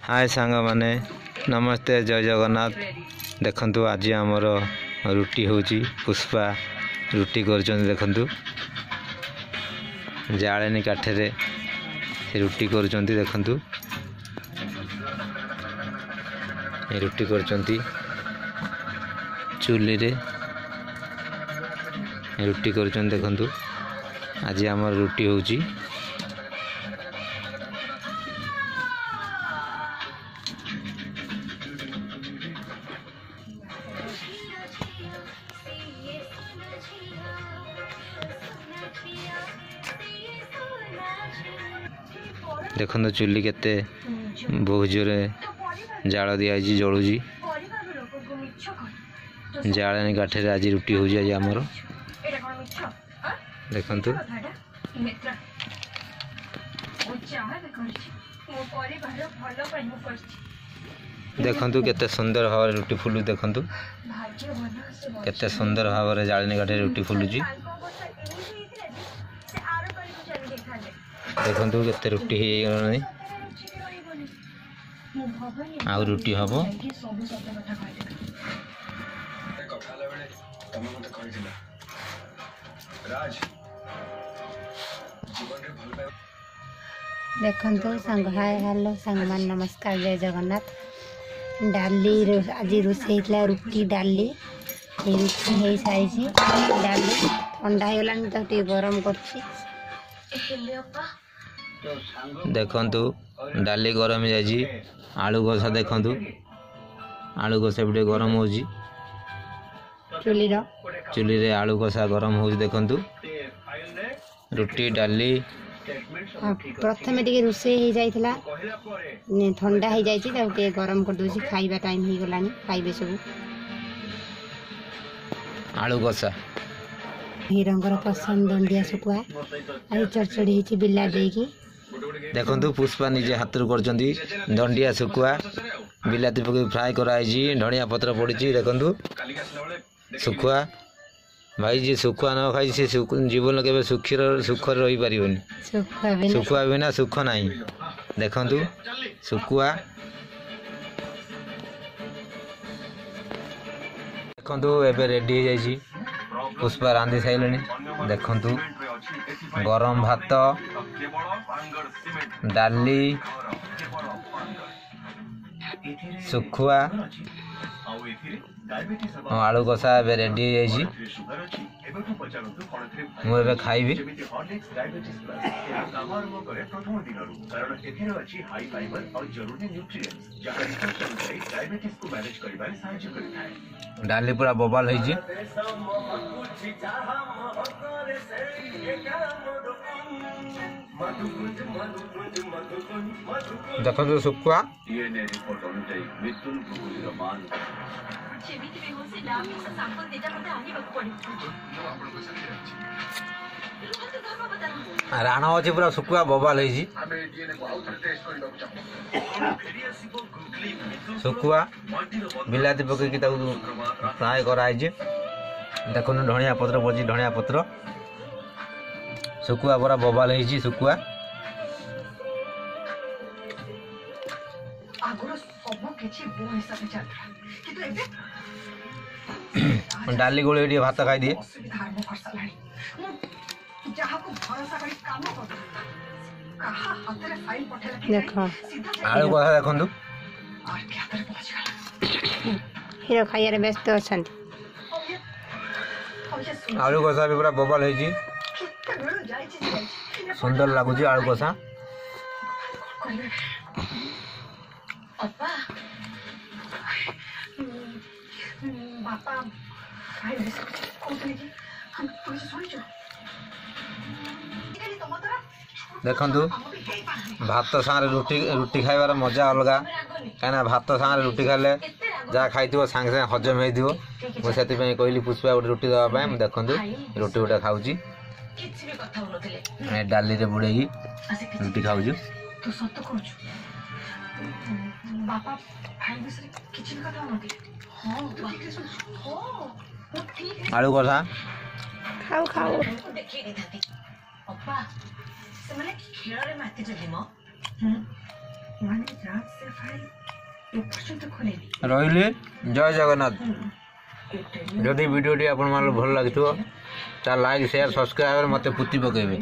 हाय सांग माने नमस्ते जय जगन्नाथ। देखंतु आज आमर रुटी होची पुष्पा रुटी कर देखंतु जाळेनी काठरे से रुटी कर देखंतु रुटी कर चूल्ही रे रुटी कर देखंतु आज आमर रुटी होची। देखो चूल्ही केते बहुत जोरे जाल दिखाई जलुची जाले काठे आज रुटी हो आज आमर देखंतु देखंतु केते सुंदर भाव रुटी फुलु देखंतु केते सुंदर भाव जाले काठे रुटी फुलुची देखंतु केते रुटी हे गलानी आ रुटी हबो। देखंतु संग हाय हेलो संग मान नमस्कार जय जगन्नाथ। डाली आज रोषे रुटी डाली रुटी हो सारी डाली ठंडा हो गलानी तो टे गरम कर देखंतु डाली गरम हो जाए आलू कषा देखंतु आलू कषा भी गरम हो चूल्ही रे आलू कषा गरम हो देखंतु रुटी डाली प्रथम टे रोषे हो जाइथिला ठंडा हो जाए गरम कर दूची खाइबा टाइम हो गलानी खाइबे सब आलू कषा हिरंगर पसंद दंडिया सुकुआ आज चढ़चड़ी होती बिला देकी देखंतु पुष्पा निजे हाथ कर दंडिया सुकुआ बिलाती पकई फ्राए कराई धनिया पत्र पड़ी देखंतु सुखुआ भाई जी सुखुआ न खाई से जीवन के सुख रही पारिबनी सुखुआ बिना सुख नहीं देखंतु सुखुआ देखंतु एबे रेडी हो जाई पुष्पा रांधि साइलनी देखंतु गरम भात डाली सुखुआ आलू कषा रेडी मुझे खाइबी। डाली पूरा बबाल हो देखो तो सुखुआ राण अच्छे पूरा सुखुआ बबाल हो सुखुआ बिलाती पकईकि फ्राए कराई देखो धनिया पत्र पड़ी धनिया पत्र सुखुआ पूरा बबाल हो सुखुआ डाली गोले भात खाई दिए आलू कषा देखु हिरो खाइबार व्यस्त अच्छा आलू कषा भी पूरा बबाल हो सुंदर लगुच आलू कषा देखंतु भात सारे रुटी रुटी खाइबार मजा अलग कहीं भात सारे रुटी खाले जहाँ खाई सांगे सांगे हजम हो मुझे कहली पुष्पा गोटे रुटी देवाई देखंतु रुटी गोटे खाऊँ डाली रे बुड़े रुटी खाऊ आलू कषा खाऊ खाऊ रही जय जगन्नाथ जदि वीडियोटी आपण मान भल लगी लाइक शेयर सब्सक्राइब मत पुति पकेबे।